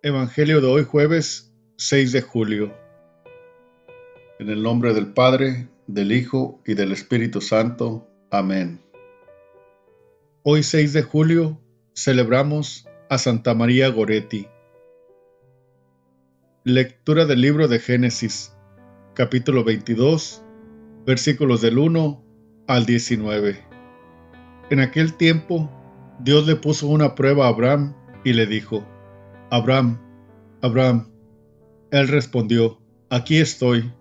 Evangelio de hoy jueves 6 de julio. En el nombre del Padre, del Hijo y del Espíritu Santo. Amén. Hoy 6 de julio celebramos a Santa María Goretti. Lectura del libro de Génesis, capítulo 22, versículos del 1 al 19. En aquel tiempo, Dios le puso una prueba a Abraham y le dijo: Abraham, Abraham. Él respondió: Aquí estoy.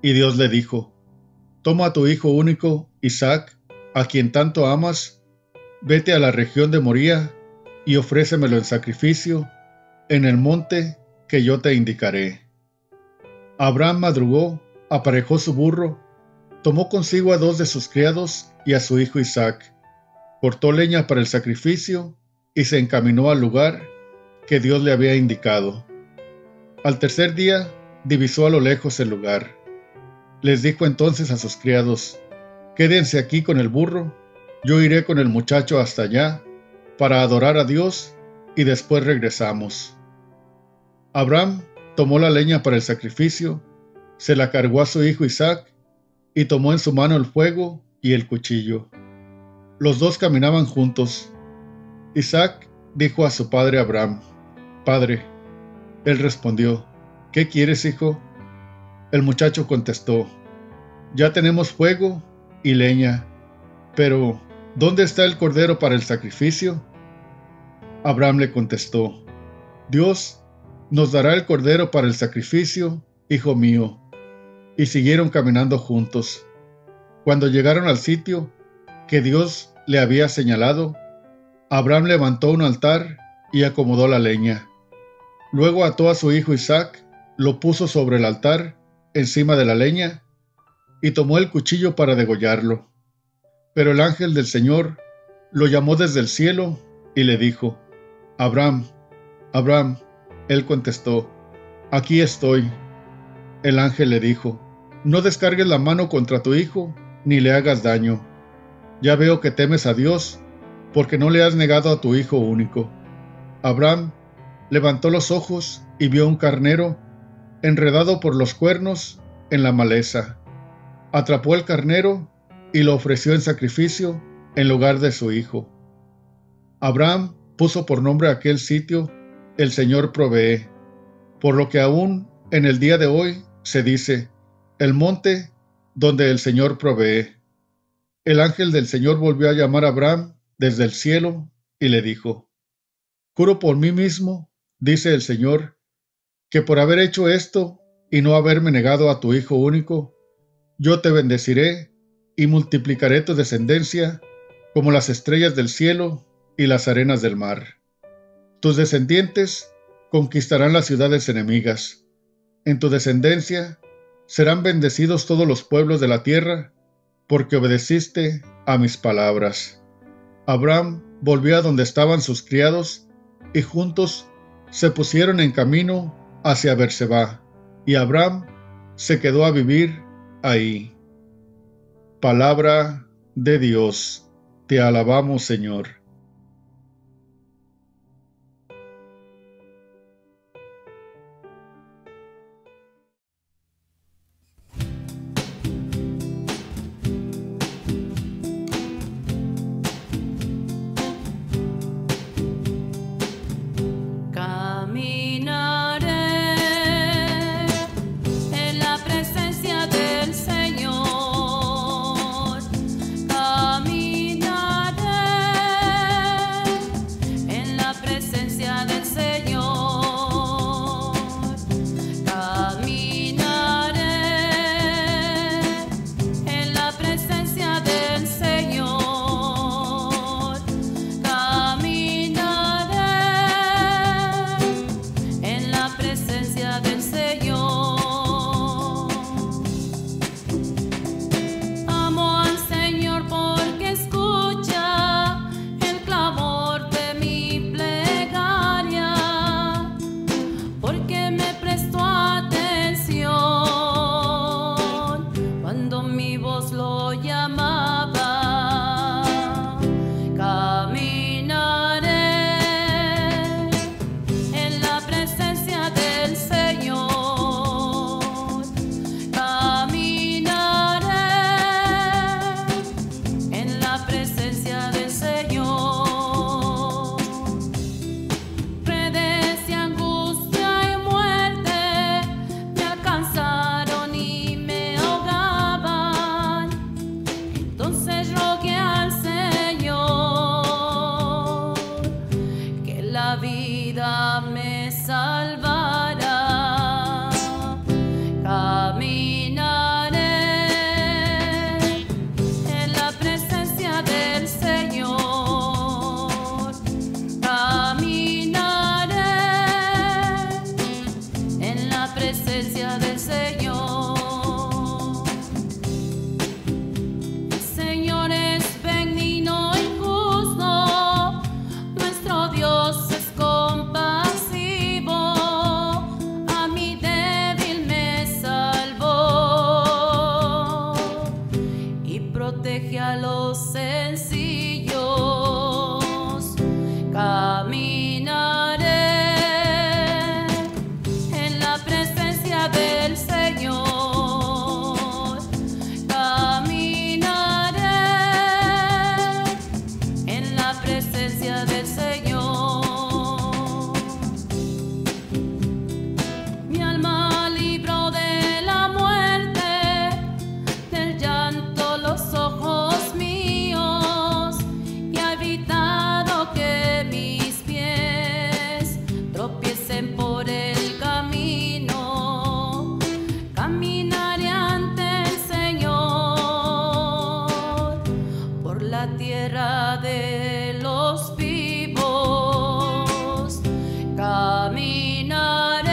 Y Dios le dijo: Toma a tu hijo único, Isaac, a quien tanto amas, vete a la región de Moría y ofrécemelo en sacrificio en el monte que yo te indicaré. Abraham madrugó, aparejó su burro, tomó consigo a 2 de sus criados y a su hijo Isaac, cortó leña para el sacrificio y se encaminó al lugar que Dios le había indicado. Al tercer día divisó a lo lejos el lugar. Les dijo entonces a sus criados: Quédense aquí con el burro, yo iré con el muchacho hasta allá para adorar a Dios y después regresamos. Abraham tomó la leña para el sacrificio, se la cargó a su hijo Isaac y tomó en su mano el fuego y el cuchillo. Los dos caminaban juntos. Isaac dijo a su padre Abraham: Padre. Él respondió: ¿Qué quieres, hijo? El muchacho contestó: Ya tenemos fuego y leña, pero ¿dónde está el cordero para el sacrificio? Abraham le contestó: Dios nos dará el cordero para el sacrificio, hijo mío. Y siguieron caminando juntos. Cuando llegaron al sitio que Dios le había señalado, Abraham levantó un altar y acomodó la leña. Luego ató a su hijo Isaac, lo puso sobre el altar, encima de la leña, y tomó el cuchillo para degollarlo. Pero el ángel del Señor lo llamó desde el cielo y le dijo: Abraham, Abraham. Él contestó: Aquí estoy. El ángel le dijo: No descargues la mano contra tu hijo, ni le hagas daño. Ya veo que temes a Dios, porque no le has negado a tu hijo único. Abraham levantó los ojos y vio un carnero enredado por los cuernos en la maleza. Atrapó el carnero y lo ofreció en sacrificio en lugar de su hijo. Abraham puso por nombre a aquel sitio: El Señor provee, por lo que aún en el día de hoy se dice: el monte donde el Señor provee. El ángel del Señor volvió a llamar a Abraham desde el cielo y le dijo: Juro por mí mismo, dice el Señor, que por haber hecho esto y no haberme negado a tu hijo único, yo te bendeciré y multiplicaré tu descendencia como las estrellas del cielo y las arenas del mar. Tus descendientes conquistarán las ciudades enemigas. En tu descendencia serán bendecidos todos los pueblos de la tierra, porque obedeciste a mis palabras. Abraham volvió a donde estaban sus criados, y juntos se pusieron en camino hacia Berseba, y Abraham se quedó a vivir ahí. Palabra de Dios. Te alabamos, Señor. Caminaré la vida me salvará. Caminaré en la presencia del Señor. Caminaré en la presencia del Señor. El Señor es benigno y justo, nuestro Dios es compasivo, a mi débil me salvó y protege a los sencillos. Caminaré en la presencia del Señor. Caminaré en la presencia del Señor. Mi alma libró de la muerte, del llanto los ojos míos, y ha evitado que mis pies tropiecen por el camino. Caminaré ante el Señor por la tierra de los vivos. Caminaré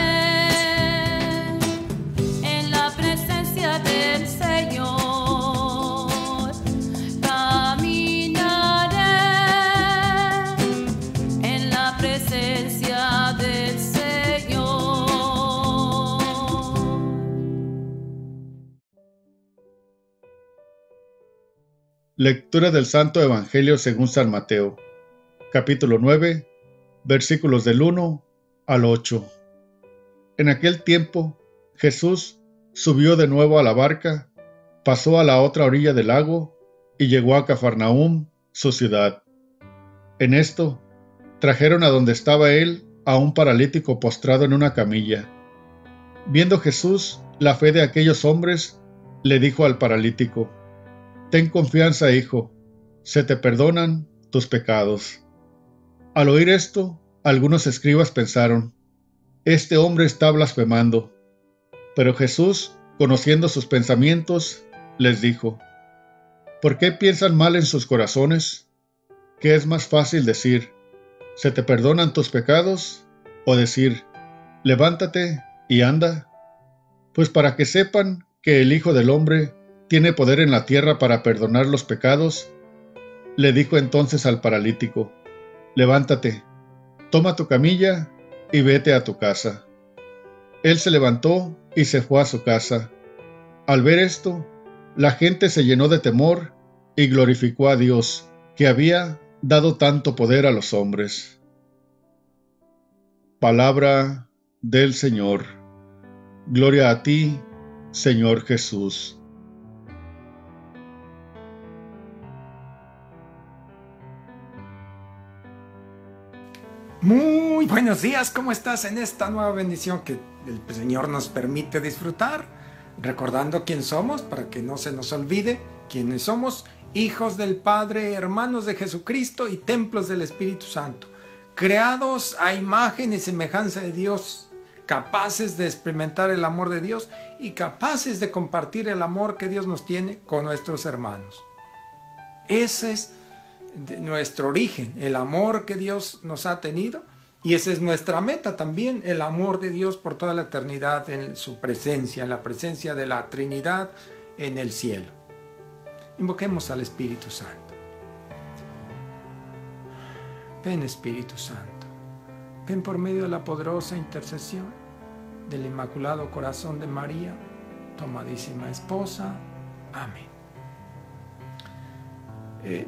en la presencia del Señor. Caminaré en la presencia del Señor. Lectura del Santo Evangelio según San Mateo, capítulo 9, versículos del 1 al 8. En aquel tiempo, Jesús subió de nuevo a la barca, pasó a la otra orilla del lago y llegó a Cafarnaúm, su ciudad. En esto, trajeron a donde estaba él a un paralítico postrado en una camilla. Viendo Jesús la fe de aquellos hombres, le dijo al paralítico: «Ten confianza, hijo, se te perdonan tus pecados». Al oír esto, algunos escribas pensaron: «Este hombre está blasfemando». Pero Jesús, conociendo sus pensamientos, les dijo: «¿Por qué piensan mal en sus corazones? ¿Qué es más fácil decir: ¿se te perdonan tus pecados?, o decir: levántate y anda? Pues para que sepan que el Hijo del Hombre tiene poder en la tierra para perdonar los pecados». Le dijo entonces al paralítico: «Levántate, toma tu camilla y vete a tu casa». Él se levantó y se fue a su casa. Al ver esto, la gente se llenó de temor y glorificó a Dios, que había dado tanto poder a los hombres. Palabra del Señor. Gloria a ti, Señor Jesús. Muy buenos días, ¿cómo estás en esta nueva bendición que el Señor nos permite disfrutar? Recordando quién somos, para que no se nos olvide quiénes somos: hijos del Padre, hermanos de Jesucristo y templos del Espíritu Santo, creados a imagen y semejanza de Dios, capaces de experimentar el amor de Dios y capaces de compartir el amor que Dios nos tiene con nuestros hermanos. Ese es nuestro origen, el amor que Dios nos ha tenido, y esa es nuestra meta también, el amor de Dios por toda la eternidad en su presencia, en la presencia de la Trinidad en el cielo. Invoquemos al Espíritu Santo. Ven, Espíritu Santo, ven por medio de la poderosa intercesión del Inmaculado Corazón de María, tu amadísima esposa. Amén.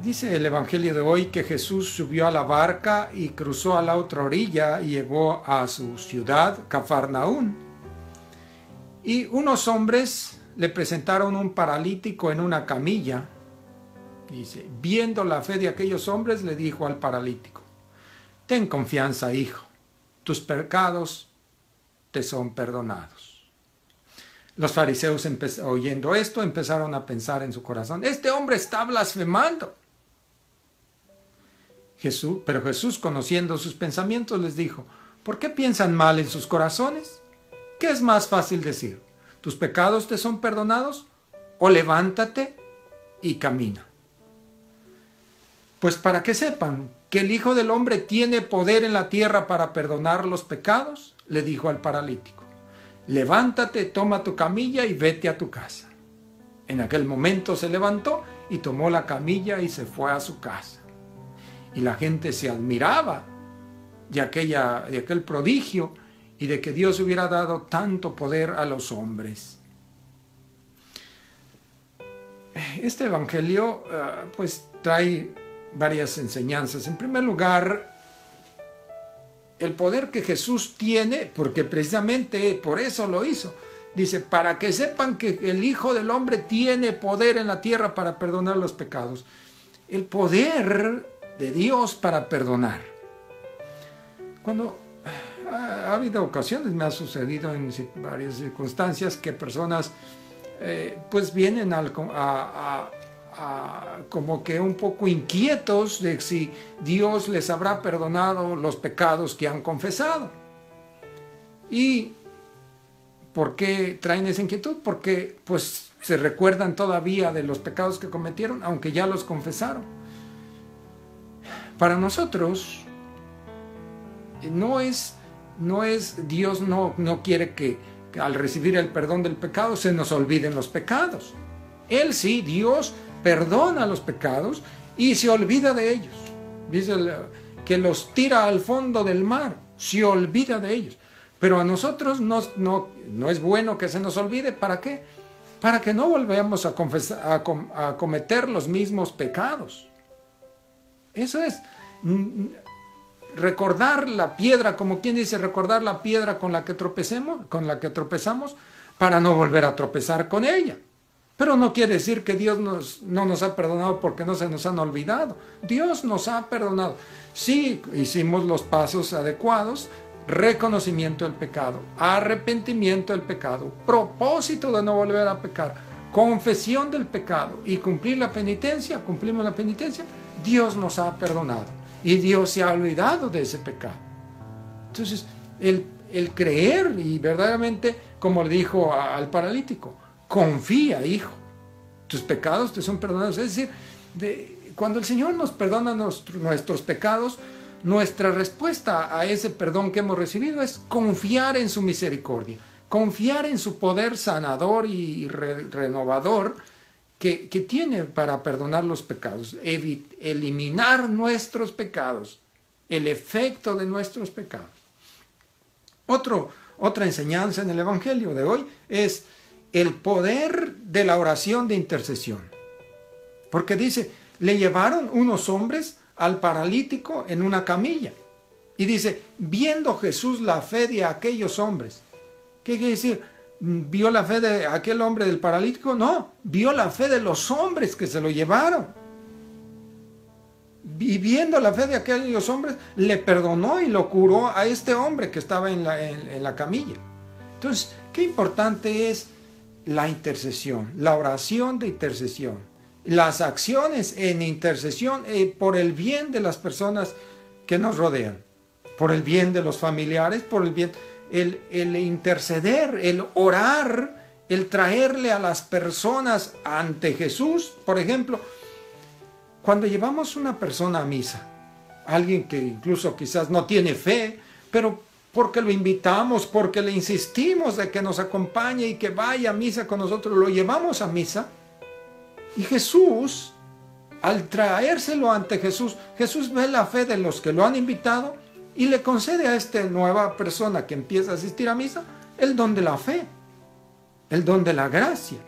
Dice el Evangelio de hoy que Jesús subió a la barca y cruzó a la otra orilla y llegó a su ciudad, Cafarnaúm. Y unos hombres le presentaron un paralítico en una camilla. Dice, viendo la fe de aquellos hombres, le dijo al paralítico: ten confianza, hijo, tus pecados te son perdonados. Los fariseos, oyendo esto, empezaron a pensar en su corazón: este hombre está blasfemando. Pero Jesús, conociendo sus pensamientos, les dijo: ¿por qué piensan mal en sus corazones? ¿Qué es más fácil decir? ¿Tus pecados te son perdonados? ¿O levántate y camina? Pues para que sepan que el Hijo del Hombre tiene poder en la tierra para perdonar los pecados, le dijo al paralítico: levántate, toma tu camilla y vete a tu casa. En aquel momento se levantó y tomó la camilla y se fue a su casa. Y la gente se admiraba de aquel prodigio y de que Dios hubiera dado tanto poder a los hombres. Este evangelio pues trae varias enseñanzas. En primer lugar, el poder que Jesús tiene, porque precisamente por eso lo hizo. Dice: para que sepan que el Hijo del Hombre tiene poder en la tierra para perdonar los pecados. El poder de Dios para perdonar. Cuando ha habido ocasiones, me ha sucedido en varias circunstancias, que personas pues vienen como que un poco inquietos de si Dios les habrá perdonado los pecados que han confesado. ¿Y por qué traen esa inquietud? Porque pues se recuerdan todavía de los pecados que cometieron, aunque ya los confesaron. Para nosotros Dios no quiere que al recibir el perdón del pecado se nos olviden los pecados. Él sí, Dios perdona los pecados y se olvida de ellos. Dice que los tira al fondo del mar, se olvida de ellos. Pero a nosotros no es bueno que se nos olvide. ¿Para qué? Para que no volvamos a cometer los mismos pecados. Eso es recordar la piedra, como quien dice, recordar la piedra con la que tropezamos, para no volver a tropezar con ella. Pero no quiere decir que Dios no nos ha perdonado porque no se nos han olvidado. Dios nos ha perdonado. Sí, hicimos los pasos adecuados: reconocimiento del pecado, arrepentimiento del pecado, propósito de no volver a pecar, confesión del pecado y cumplir la penitencia. Cumplimos la penitencia, Dios nos ha perdonado y Dios se ha olvidado de ese pecado. Entonces, el creer, y verdaderamente, como le dijo al paralítico: confía, hijo, tus pecados te son perdonados. Es decir, cuando el Señor nos perdona nuestros pecados, nuestra respuesta a ese perdón que hemos recibido es confiar en su misericordia, confiar en su poder sanador y renovador que tiene para perdonar los pecados, eliminar nuestros pecados, el efecto de nuestros pecados. Otra enseñanza en el Evangelio de hoy es el poder de la oración de intercesión. Porque dice: le llevaron unos hombres al paralítico en una camilla. Y dice: viendo Jesús la fe de aquellos hombres. ¿Qué quiere decir? ¿Vio la fe de aquel hombre del paralítico? No, vio la fe de los hombres que se lo llevaron. Y viendo la fe de aquellos hombres, le perdonó y lo curó a este hombre que estaba en la camilla. Entonces, qué importante es la intercesión, la oración de intercesión, las acciones en intercesión por el bien de las personas que nos rodean, por el bien de los familiares, por el bien, el interceder, el orar, el traerle a las personas ante Jesús. Por ejemplo, cuando llevamos una persona a misa, alguien que incluso quizás no tiene fe, pero porque lo invitamos, porque le insistimos de que nos acompañe y que vaya a misa con nosotros, lo llevamos a misa. Y Jesús, al traérselo ante Jesús, Jesús ve la fe de los que lo han invitado y le concede a esta nueva persona que empieza a asistir a misa el don de la fe, el don de la gracia,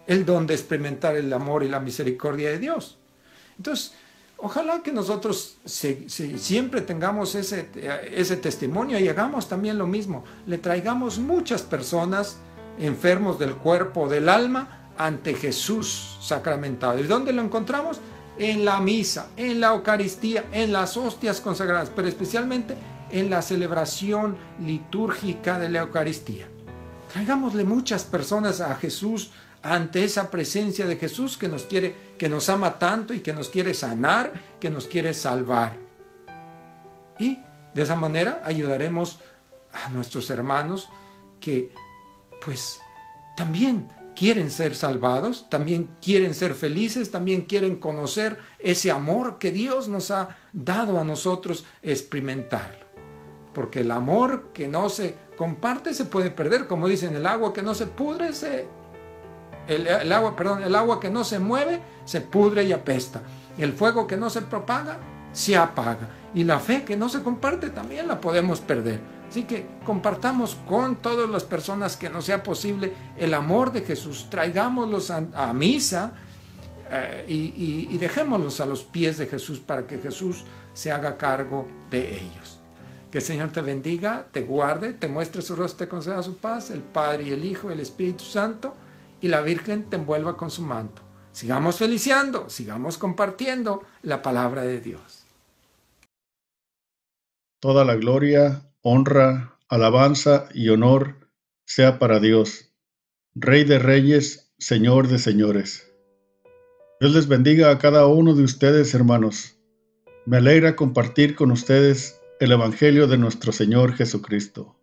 el don de experimentar el amor y la misericordia de Dios. Entonces, ojalá que nosotros siempre tengamos ese testimonio y hagamos también lo mismo. Le traigamos muchas personas enfermos del cuerpo o del alma ante Jesús sacramentado. ¿Y dónde lo encontramos? En la misa, en la Eucaristía, en las hostias consagradas, pero especialmente en la celebración litúrgica de la Eucaristía. Traigámosle muchas personas a Jesús ante esa presencia de Jesús que nos ama tanto y que nos quiere sanar, que nos quiere salvar. Y de esa manera ayudaremos a nuestros hermanos que pues también quieren ser salvados, también quieren ser felices, también quieren conocer ese amor que Dios nos ha dado a nosotros, experimentarlo. Porque el amor que no se comparte se puede perder, como dicen, el agua que no se pudre, el agua que no se mueve se pudre y apesta. El fuego que no se propaga se apaga. Y la fe que no se comparte también la podemos perder. Así que compartamos con todas las personas que nos sea posible el amor de Jesús. Traigámoslos a misa y dejémoslos a los pies de Jesús para que Jesús se haga cargo de ellos. Que el Señor te bendiga, te guarde, te muestre su rostro, te conceda su paz, el Padre y el Hijo y el Espíritu Santo, y la Virgen te envuelva con su manto. Sigamos feliciando, sigamos compartiendo la palabra de Dios. Toda la gloria, honra, alabanza y honor sea para Dios, Rey de reyes, Señor de señores. Dios les bendiga a cada uno de ustedes, hermanos. Me alegra compartir con ustedes el Evangelio de nuestro Señor Jesucristo.